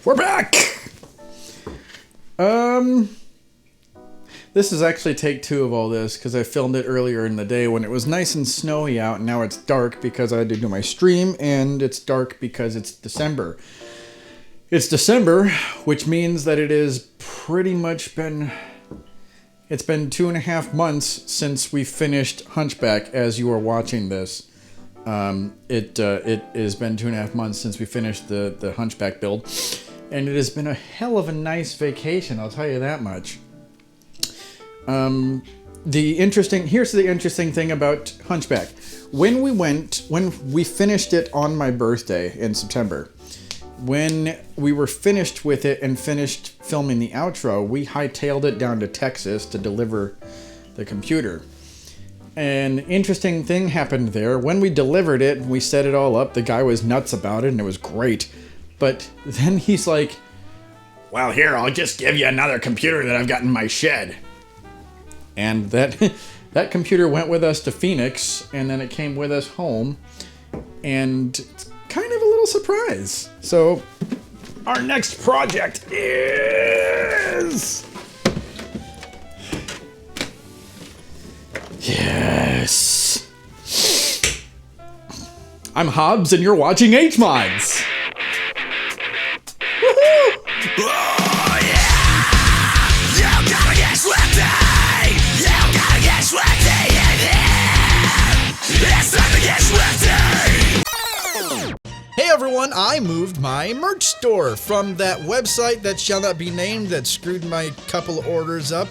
We're back! This is actually take 2 of all this because I filmed it earlier in the day when it was nice and snowy out, and now it's dark because I had to do my stream, and it's dark because it's December. It's December, which means that it is pretty much been... It's been 2.5 months since we finished Hunchback as you are watching this. It has been 2.5 months since we finished the Hunchback build. And it has been a hell of a nice vacation, I'll tell you that much. Here's the interesting thing about Hunchback. When we finished it on my birthday in September, when we were finished with it and finished filming the outro, we hightailed it down to Texas to deliver the computer. An interesting thing happened there. When we delivered it, we set it all up, the guy was nuts about it and it was great. But then he's like, well, here, I'll just give you another computer that I've got in my shed. And that computer went with us to Phoenix, and then it came with us home, and it's kind of a little surprise. So our next project is... Yes. I'm Hobbs, and you're watching HMODS. Oh yeah! You gotta get sweaty! You gotta get sweaty in here! It's time to get sweaty! Hey everyone, I moved my merch store from that website that shall not be named that screwed my couple orders up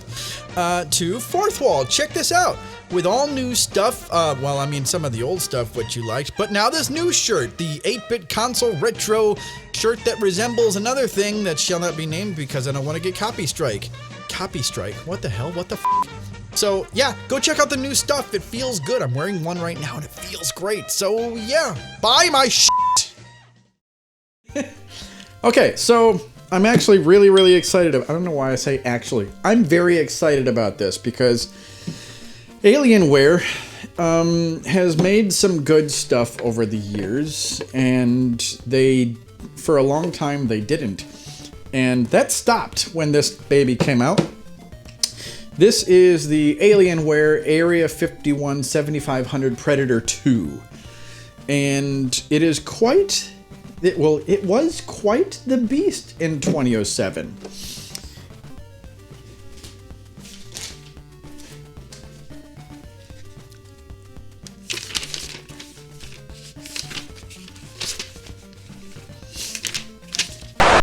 to Fourth Wall. Check this out. With all new stuff, well, I mean some of the old stuff which you liked, but now this new shirt, the 8-bit console retro shirt that resembles another thing that shall not be named because I don't want to get copy strike. Copy strike? What the hell? What the f***? So yeah, go check out the new stuff. It feels good. I'm wearing one right now and it feels great. So yeah, buy my shit. Okay, so I'm actually really excited. I don't know why I say actually. I'm very excited about this because Alienware has made some good stuff over the years, and for a long time, they didn't. And that stopped when this baby came out. This is the Alienware Area 51 7500 Predator 2. And it is quite... it was quite the beast in 2007.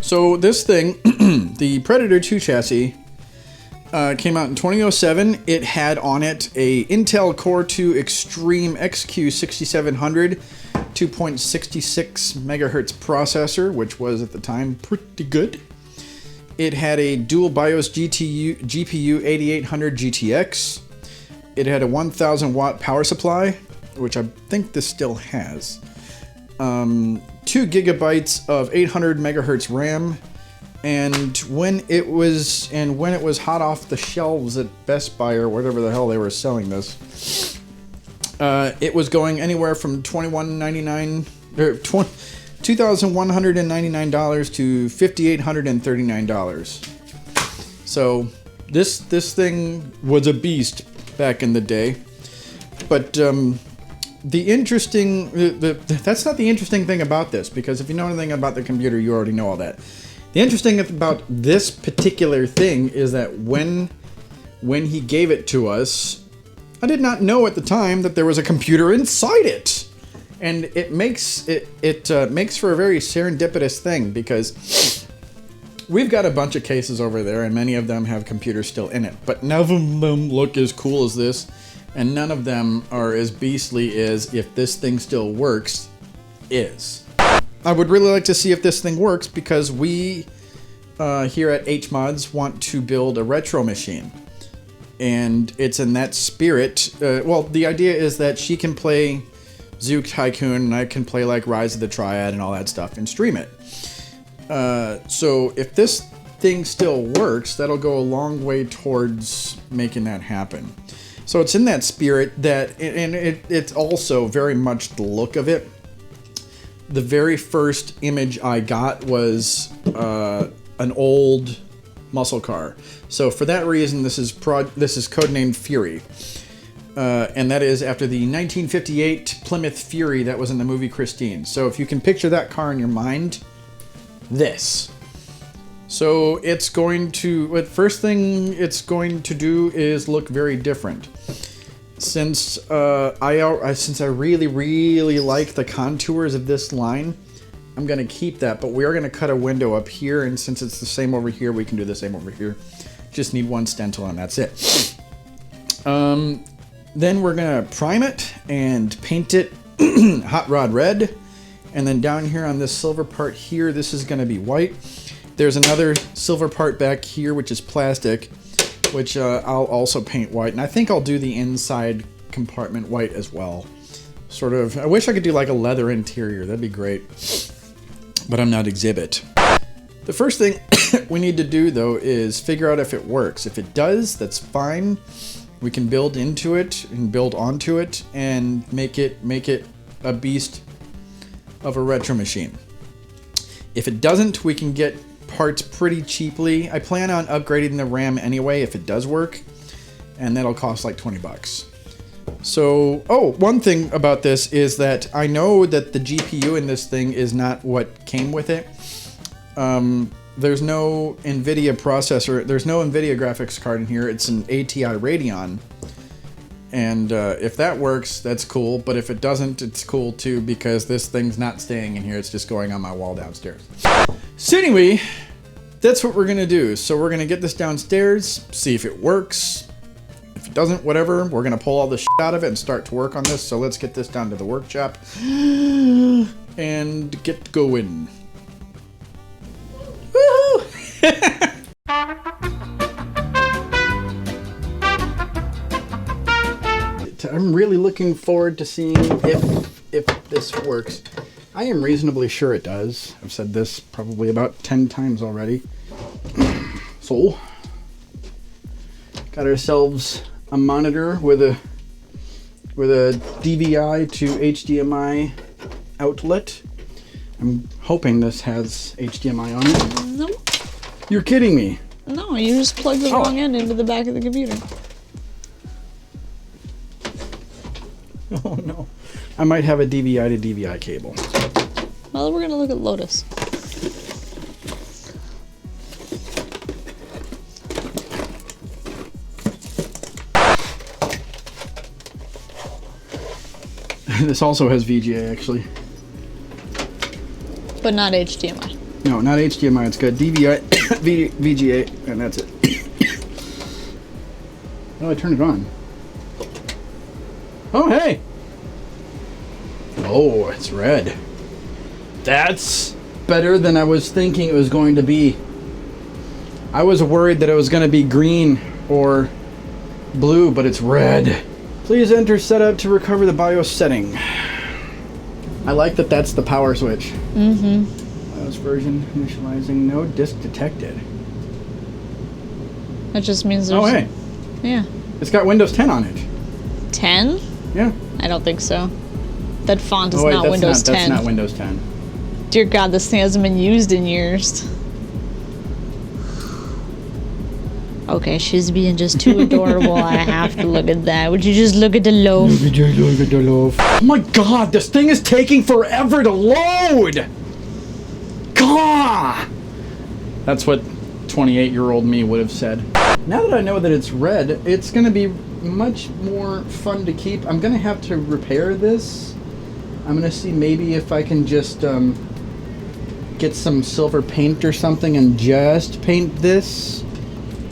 So this thing, the Predator 2 chassis, came out in 2007. It had on it a Intel Core 2 Extreme XQ6700 2.66 megahertz processor, which was at the time pretty good. It had a dual BIOS GPU 8800 GTX. It had a 1000 watt power supply, which I think this still has. 2 gigabytes of 800 megahertz RAM, and when it was hot off the shelves at Best Buy or whatever the hell they were selling this, it was going anywhere from $2,199 to $5,839. So this thing was a beast back in the day, but that's not the interesting thing about this, because if you know anything about the computer, you already know all that. The interesting thing about this particular thing is that when he gave it to us, I did not know at the time that there was a computer inside it. And it makes for a very serendipitous thing, because we've got a bunch of cases over there and many of them have computers still in it, but none of them look as cool as this. And none of them are as beastly as if this thing still works is. I would really like to see if this thing works, because we here at HMODS want to build a retro machine. And it's in that spirit. Well, the idea is that she can play Zoo Tycoon and I can play like Rise of the Triad and all that stuff and stream it. So if this thing still works, that'll go a long way towards making that happen. So it's in that spirit that, and it's also very much the look of it. The very first image I got was an old muscle car. So for that reason, this is codenamed Fury. And that is after the 1958 Plymouth Fury that was in the movie Christine. So if you can picture that car in your mind, this. So it's going to, first thing it's going to do is look very different. Since I really like the contours of this line, I'm going to keep that, but we are going to cut a window up here, and since it's the same over here, we can do the same over here. Just need one stencil and that's it. Then we're going to prime it and paint it hot rod red. And then down here on this silver part here, this is going to be white. There's another silver part back here, which is plastic, which I'll also paint white. And I think I'll do the inside compartment white as well. Sort of, I wish I could do like a leather interior. That'd be great. But I'm not Exhibit. The first thing we need to do, though, is figure out if it works. If it does, that's fine. We can build into it and build onto it and make it a beast of a retro machine. If it doesn't, we can get parts pretty cheaply. I plan on upgrading the RAM anyway if it does work, and that'll cost like 20 bucks. So, one thing about this is that I know that the GPU in this thing is not what came with it. There's no NVIDIA processor, there's no NVIDIA graphics card in here, it's an ATI Radeon. And if that works, that's cool, but if it doesn't, it's cool too, because this thing's not staying in here, it's just going on my wall downstairs. So anyway, that's what we're gonna do. So we're gonna get this downstairs, see if it works. If it doesn't, whatever, we're gonna pull all the shit out of it and start to work on this. So let's get this down to the workshop and get going. Woohoo! I'm really looking forward to seeing if this works. I am reasonably sure it does. I've said this probably about 10 times already. So, got ourselves a monitor with a DVI to HDMI outlet. I'm hoping this has HDMI on it. No. You're kidding me. No, you just plug the wrong end into the back of the computer. Oh no. I might have a DVI to DVI cable. Well, we're gonna look at Lotus. This also has VGA actually. But not HDMI. No, not HDMI. It's got DVI, VGA, and that's it. Oh, I turned it on. Oh, hey! Oh, it's red. That's better than I was thinking it was going to be. I was worried that it was going to be green or blue, but it's red. Please enter setup to recover the BIOS setting. I like that that's the power switch. Mm-hmm. BIOS version initializing, no disk detected. That just means there's... Oh, hey. Yeah. It's got Windows 10 on it. 10? Yeah. I don't think so. That font is Oh, wait, not Windows 10. That's not Windows 10. Dear God, this thing hasn't been used in years. Okay, she's being just too adorable. I have to look at that. Would you just look at the loaf? Oh my God, this thing is taking forever to load! God! That's what 28-year-old me would have said. Now that I know that it's red, it's gonna be much more fun to keep. I'm gonna have to repair this. I'm gonna see maybe if I can just get some silver paint or something and just paint this.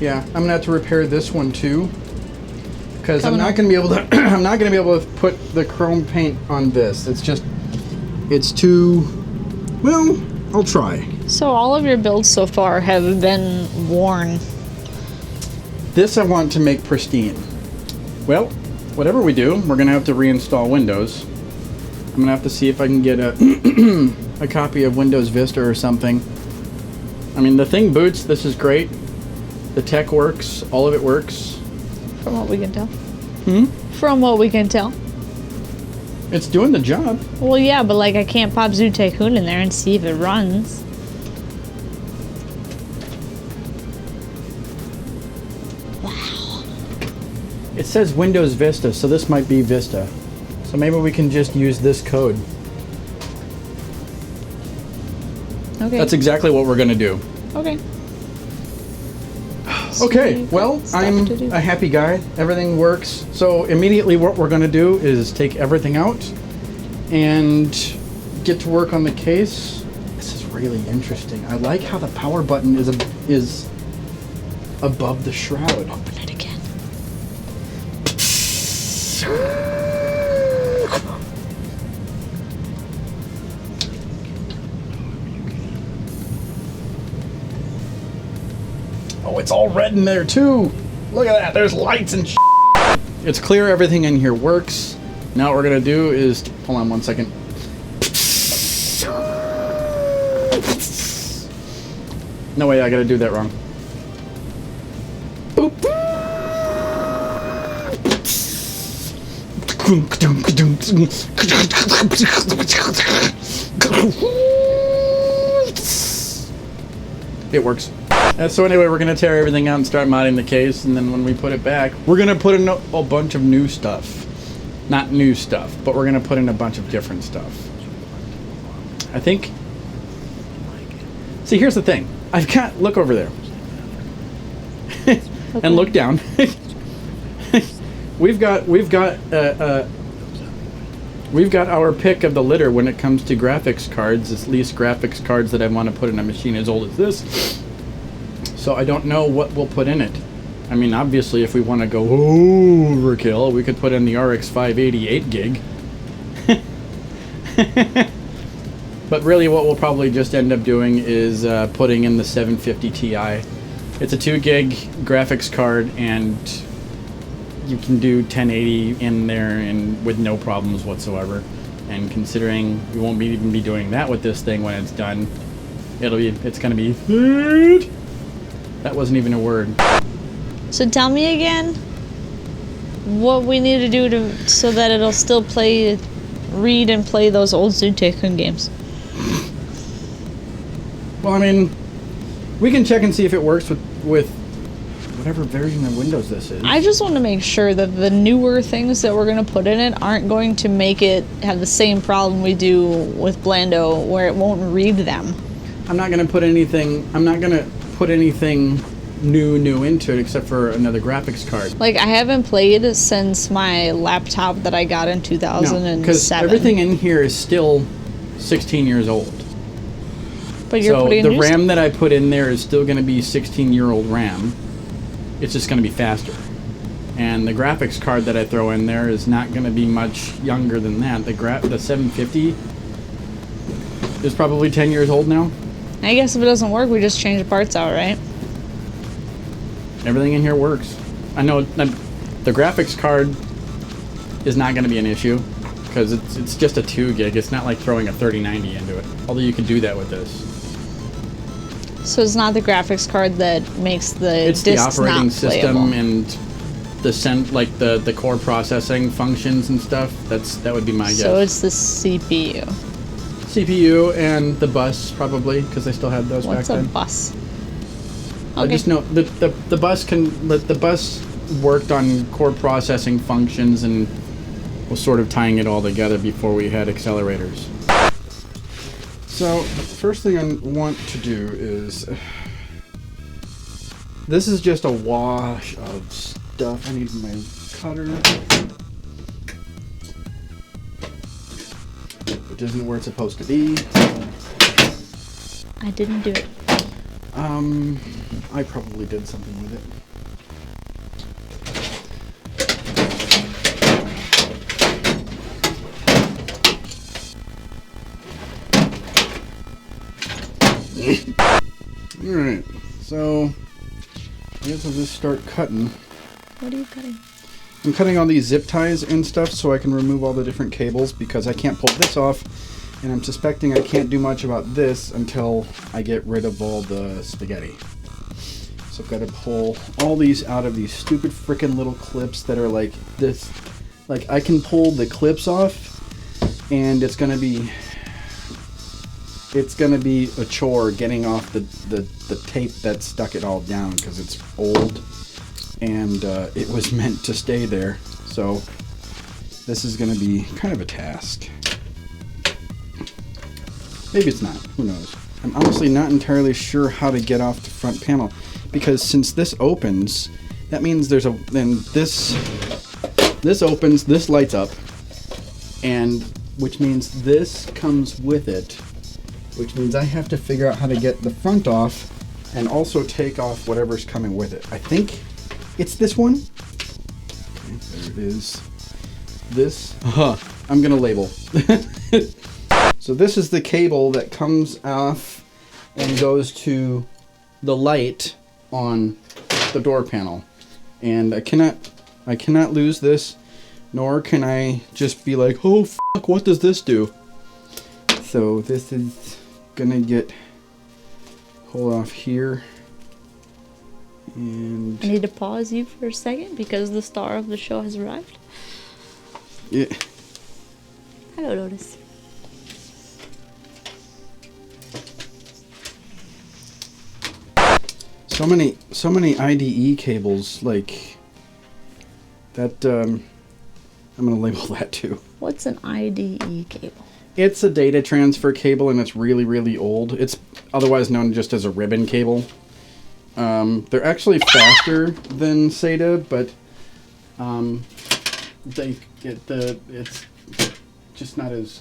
Yeah, I'm gonna have to repair this one too, because I'm not gonna be able to. I'm not gonna be able to put the chrome paint on this. It's too. Well, I'll try. So all of your builds so far have been worn. This I want to make pristine. Well, whatever we do, we're gonna have to reinstall Windows. I'm gonna have to see if I can get a copy of Windows Vista or something. I mean, the thing boots. This is great. The tech works. All of it works. From what we can tell. Hmm? From what we can tell. It's doing the job. Well, yeah, but like I can't pop Zoo Tycoon in there and see if it runs. It says Windows Vista, so this might be Vista. So maybe we can just use this code. Okay. That's exactly what we're gonna do. Okay. Okay, well, I'm a happy guy. Everything works. So immediately what we're gonna do is take everything out and get to work on the case. This is really interesting. I like how the power button is above the shroud. Open it again. Oh, it's all red in there too. Look at that. There's lights and It's clear everything in here works. Now what we're gonna do is, hold on 1 second. No way, I gotta do that wrong. Boop. It works. So anyway, we're gonna tear everything out and start modding the case, and then when we put it back, we're gonna put in a bunch of new stuff. Not new stuff, but we're gonna put in a bunch of different stuff. I think. See, here's the thing. I've got, look over there. And look down. we've got our pick of the litter when it comes to graphics cards, at least graphics cards that I want to put in a machine as old as this. So I don't know what we'll put in it. I mean, obviously, if we want to go overkill, we could put in the RX 588 gig. But really, what we'll probably just end up doing is putting in the 750 Ti. It's a 2 gig graphics card, and you can do 1080 in there and with no problems whatsoever. And considering we won't even be doing that with this thing when it's done, it's gonna be. That wasn't even a word. So tell me again what we need to do so that it'll still read and play those old Zoo Tycoon games. Well, I mean, we can check and see if it works with whatever version of Windows this is. I just want to make sure that the newer things that we're going to put in it aren't going to make it have the same problem we do with Blando, where it won't read them. I'm not going to put anything new into it except for another graphics card. Like, I haven't played since my laptop that I got in 2007. Because everything in here is still 16 years old. But you're putting the RAM that I put in there is still going to be 16-year-old RAM. It's just going to be faster. And the graphics card that I throw in there is not going to be much younger than that. The 750 is probably 10 years old now. I guess if it doesn't work, we just change the parts out, right? Everything in here works. I know the graphics card is not going to be an issue because it's just a 2 gig. It's not like throwing a 3090 into it. Although you can do that with this. So it's not the graphics card that makes the it's the discs operating not system playable. And the core processing functions and stuff. That would be my guess. So it's the CPU. CPU and the bus probably because they still had those What's back a then. bus? I just know the bus worked on core processing functions and was sort of tying it all together before we had accelerators. So first thing I want to do is this is just a wash of stuff. I need my cutter, which isn't where it's supposed to be. I didn't do it. I probably did something with it. Alright, so I guess I'll just start cutting. What are you cutting? I'm cutting all these zip ties and stuff so I can remove all the different cables because I can't pull this off. And I'm suspecting I can't do much about this until I get rid of all the spaghetti. So I've got to pull all these out of these stupid frickin' little clips that are like this. Like, I can pull the clips off and it's gonna be a chore getting off the tape that stuck it all down because it's old and it was meant to stay there. So this is going to be kind of a task. Maybe it's not. Who knows? I'm honestly not entirely sure how to get off the front panel, because since this opens, that means there's a, then this opens, this lights up, and which means this comes with it, which means I have to figure out how to get the front off and also take off whatever's coming with it. I think it's this one. Okay, there it is. This, I'm gonna label. So this is the cable that comes off and goes to the light on the door panel. And I cannot lose this, nor can I just be like, oh fuck, what does this do? So this is gonna get pulled off here. And I need to pause you for a second because the star of the show has arrived. yeah. Hello, Lotus. So many IDE cables, like that. I'm gonna label that too. What's an IDE cable? It's a data transfer cable, and it's really, really old. It's otherwise known just as a ribbon cable. They're actually faster than SATA, but it's just not as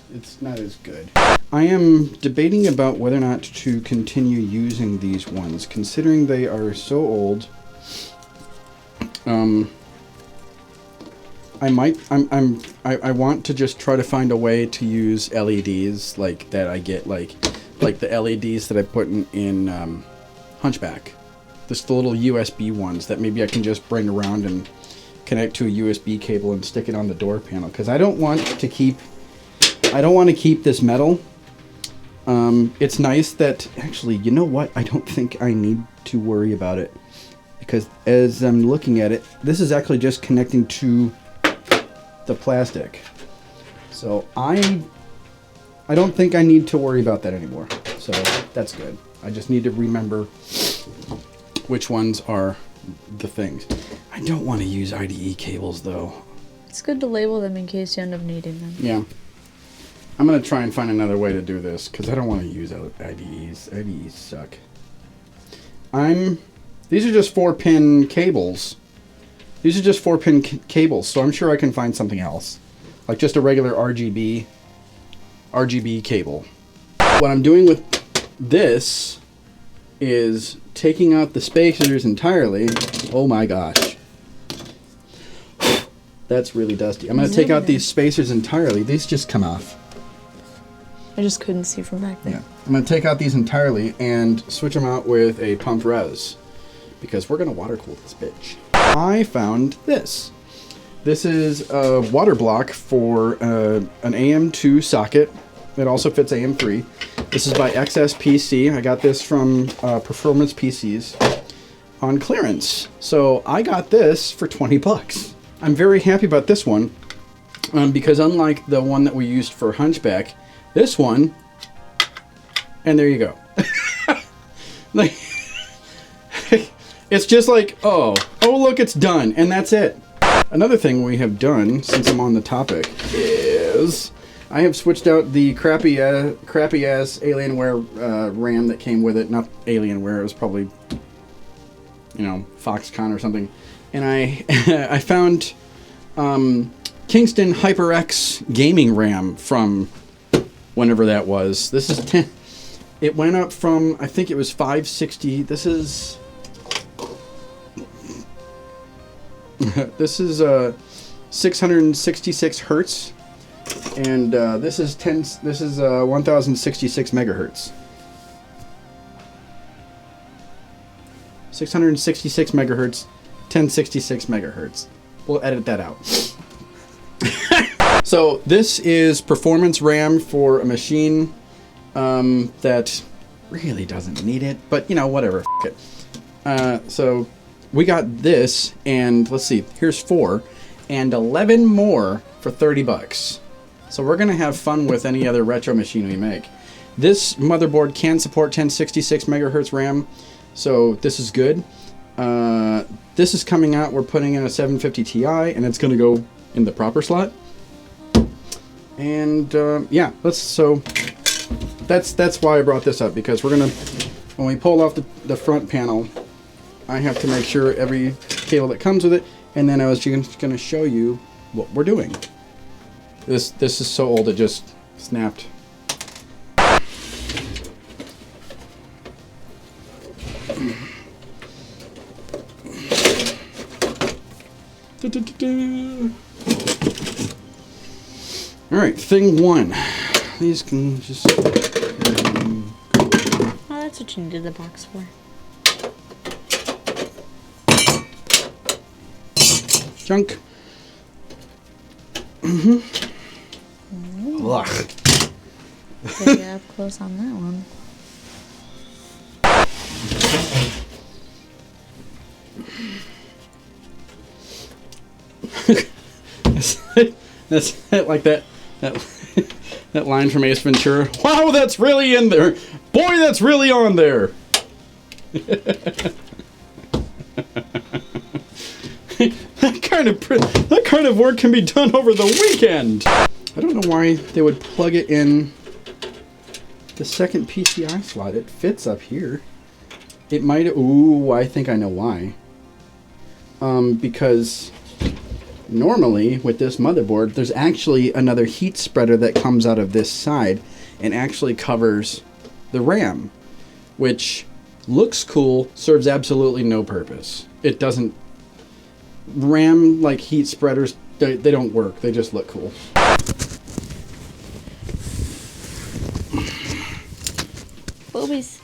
good. I am debating about whether or not to continue using these ones, considering they are so old. I want to just try to find a way to use LEDs like that I get, like the LEDs that I put in Hunchback. Just the little USB ones that maybe I can just bring around and connect to a USB cable and stick it on the door panel, because I don't want to keep this metal. It's nice that, actually, you know what? I don't think I need to worry about it, because as I'm looking at it, this is actually just connecting to the plastic. So I don't think I need to worry about that anymore. So that's good. I just need to remember which ones are the things. I don't want to use IDE cables though. It's good to label them in case you end up needing them. Yeah. I'm going to try and find another way to do this, because I don't want to use IDEs. IDEs suck. These are just 4-pin cables. These are just 4-pin cables, so I'm sure I can find something else. Like just a regular RGB cable. What I'm doing with this is taking out the spacers entirely. Oh my gosh. That's really dusty. I'm going to take out these spacers entirely. These just come off. I just couldn't see from back there. Yeah. I'm going to take out these entirely and switch them out with a pumped res, because we're going to water cool this bitch. I found this. This is a water block for an AM2 socket. It also fits AM3. This is by XSPC. I got this from Performance PCs on clearance. So I got this for 20 bucks. I'm very happy about this one because unlike the one that we used for Hunchback, this one, and there you go. Like, it's just like, oh look, it's done, and that's it. Another thing we have done, since I'm on the topic, is I have switched out the crappy ass Alienware RAM that came with it. Not Alienware, it was probably, Foxconn or something. And I found Kingston HyperX gaming RAM from whenever that was. This is 10. It went up from, I think it was 560. This is 666 hertz, and this is 1066 megahertz. 666 megahertz, 1066 megahertz. We'll edit that out. So this is performance RAM for a machine that really doesn't need it, but whatever. F it. So we got this, and let's see, here's 4 and 11 more for 30 bucks. So we're gonna have fun with any other retro machine we make. This motherboard can support 1066 megahertz RAM, so this is good. This is coming out. We're putting in a 750 Ti, and it's going to go in the proper slot. And yeah, so that's why I brought this up, because we're gonna, when we pull off the front panel, I have to make sure every cable that comes with it, and then I was just gonna show you what we're doing. This is so old it just snapped. All right, thing one. These can just. Oh, that's what you needed the box for. Junk. Ugh. Gotta get up close on that one. That's like that that line from Ace Ventura. Wow, that's really in there. Boy, that's really on there. that kind of work can be done over the weekend. I don't know why they would plug it in the second PCI slot. It fits up here. It might. Ooh, I think I know why. Because normally with this motherboard, there's actually another heat spreader that comes out of this side and actually covers the RAM, which looks cool, serves absolutely no purpose. It doesn't. RAM, like heat spreaders, they don't work. They just look cool. Boobies.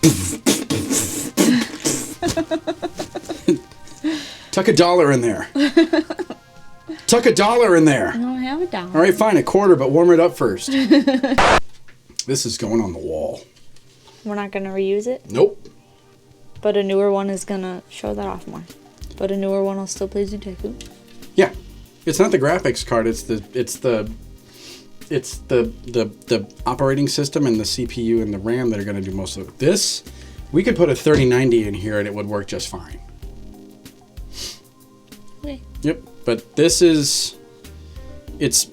Tuck $1 in there. Tuck $1 in there. I don't have $1. All right, fine, $0.25, but warm it up first. This is going on the wall. We're not gonna reuse it, Nope. but a newer one is gonna show that off more. But a newer one will still play Zootaku. Yeah, it's not the graphics card. It's the operating system and the CPU and the RAM that are going to do most of it. This, we could put a 3090 in here and it would work just fine. Okay. Yep, but this is, it's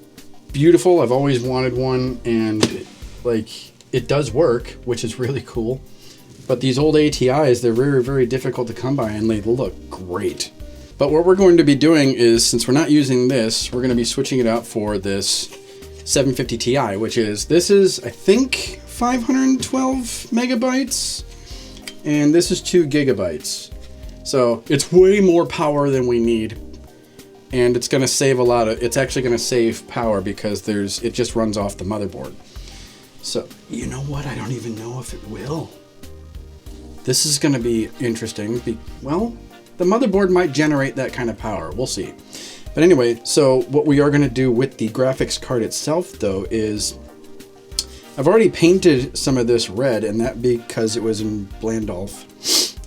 beautiful. I've always wanted one, and like it does work, which is really cool. But these old ATIs, they're very, very difficult to come by, and they look great. But what we're going to be doing is, since we're not using this, we're going to be switching it out for this 750 Ti, which is, this is, I think, 512 megabytes, and this is 2 gigabytes. So it's way more power than we need, and it's going to save a lot of, it's actually going to save power because it just runs off the motherboard. So, you know what? I don't even know if it will. This is going to be interesting. Well, the motherboard might generate that kind of power. We'll see. But anyway, so what we are going to do with the graphics card itself, though, is I've already painted some of this red, and that because it was in Blandolph.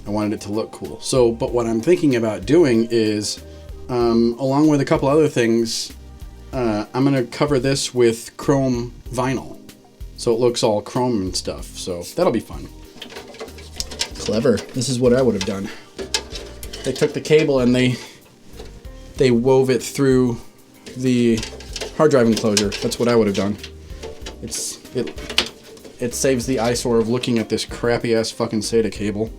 I wanted it to look cool. So, but what I'm thinking about doing is, along with a couple other things, I'm going to cover this with chrome vinyl. So it looks all chrome and stuff. So that'll be fun. Clever. This is what I would have done. They took the cable and they wove it through the hard drive enclosure. That's what I would have done. It saves the eyesore of looking at this crappy ass fucking SATA cable.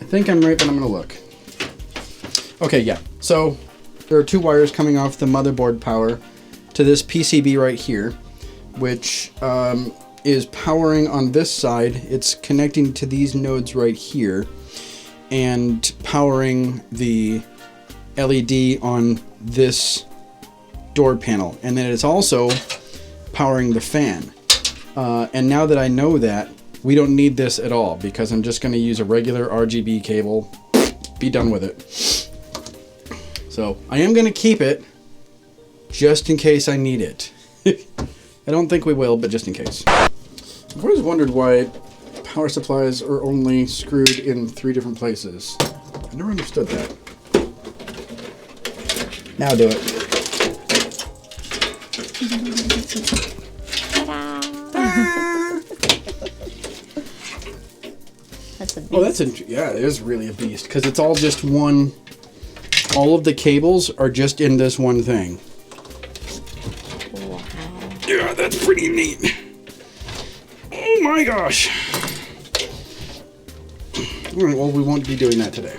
I think I'm right, but I'm gonna look. Okay, yeah. So there are 2 wires coming off the motherboard power to this PCB right here, which is powering on this side. It's connecting to these nodes right here and powering the LED on this door panel. And then it's also powering the fan. And now that I know that, we don't need this at all because I'm just going to use a regular RGB cable. Be done with it. So I am going to keep it just in case I need it. I don't think we will, but just in case. I've always wondered why power supplies are only screwed in 3 different places. I never understood that. Now do it. That's a Oh, yeah, it is really a beast because it's all just one. All of the cables are just in this one thing. Wow. Yeah, that's pretty neat. Oh my gosh. All right, well, we won't be doing that today.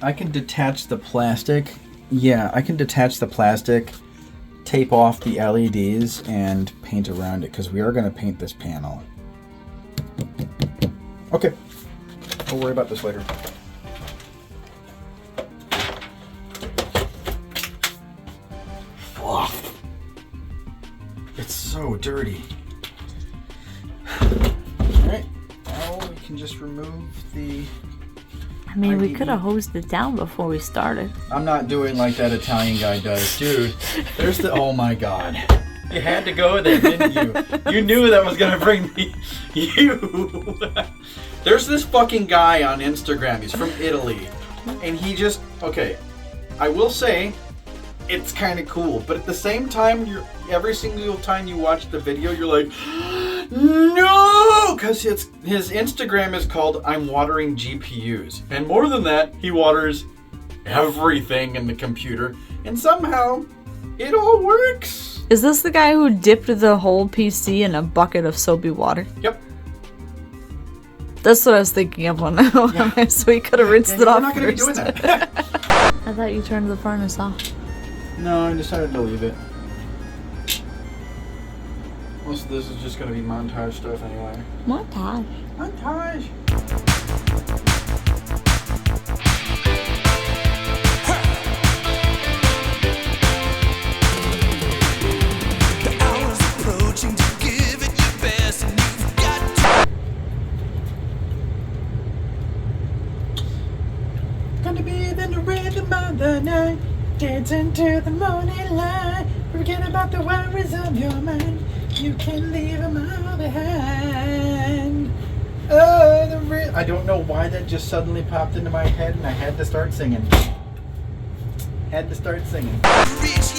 I can detach the plastic. Yeah, I can detach the plastic, tape off the LEDs, and paint around it because we are going to paint this panel. Okay. We'll worry about this later. It's so dirty. Alright, now we can just remove the... I mean, we could have hosed it down before we started. I'm not doing like that Italian guy does. Dude, there's the... Oh my god. You had to go there, didn't you? You knew that was gonna bring me... You! There's this fucking guy on Instagram. He's from Italy. And he just... Okay, I will say... It's kind of cool, but at the same time, every single time you watch the video, you're like, no, because his Instagram is called I'm Watering GPUs, and more than that, he waters everything in the computer, and somehow it all works. Is this the guy who dipped the whole PC in a bucket of soapy water? Yep. That's what I was thinking of when so he could have rinsed it off. We're not going to be doing that. I thought you turned the furnace off. No, I decided to leave it. Most of this is just going to be montage stuff anyway. Montage? Montage! The hour's approaching to give it your best, and you've got to. Gonna be in the rhythm of the night, dancing to the morning light. Forget about the worries of your mind. You can leave them all behind. Oh, I don't know why that just suddenly popped into my head, and I had to start singing. Reach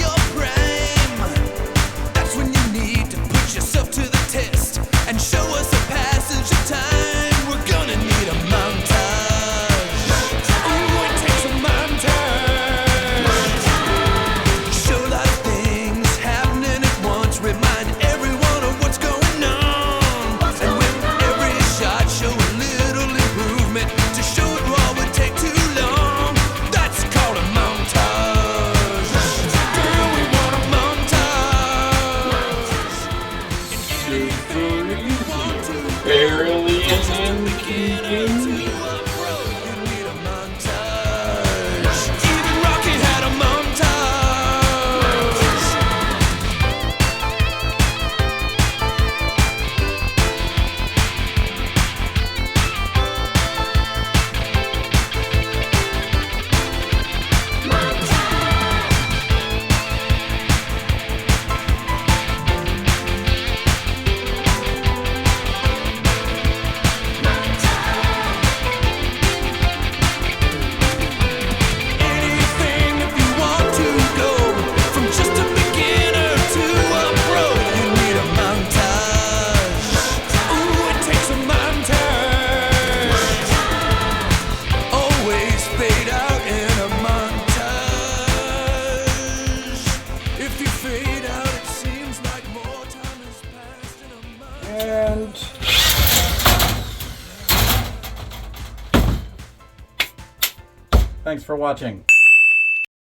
your prime. That's when you need to put yourself to the test and show us the passage of time. We're gonna need a montage. Ooh, it takes a montage. Show a lot of things happening at once. Remind everyone of what's going on. And with every shot, show a little improvement. To show it raw would take too long. That's called a montage. Girl, we want a montage. Barely in You need a montage. Even Rocket had a montage. Anything if you want to go from just a beginner to a pro. You need a montage. Ooh, it takes a montage. Always fade out in a montage. If you fade out, it seems like more time has passed in a montage. And thanks for watching.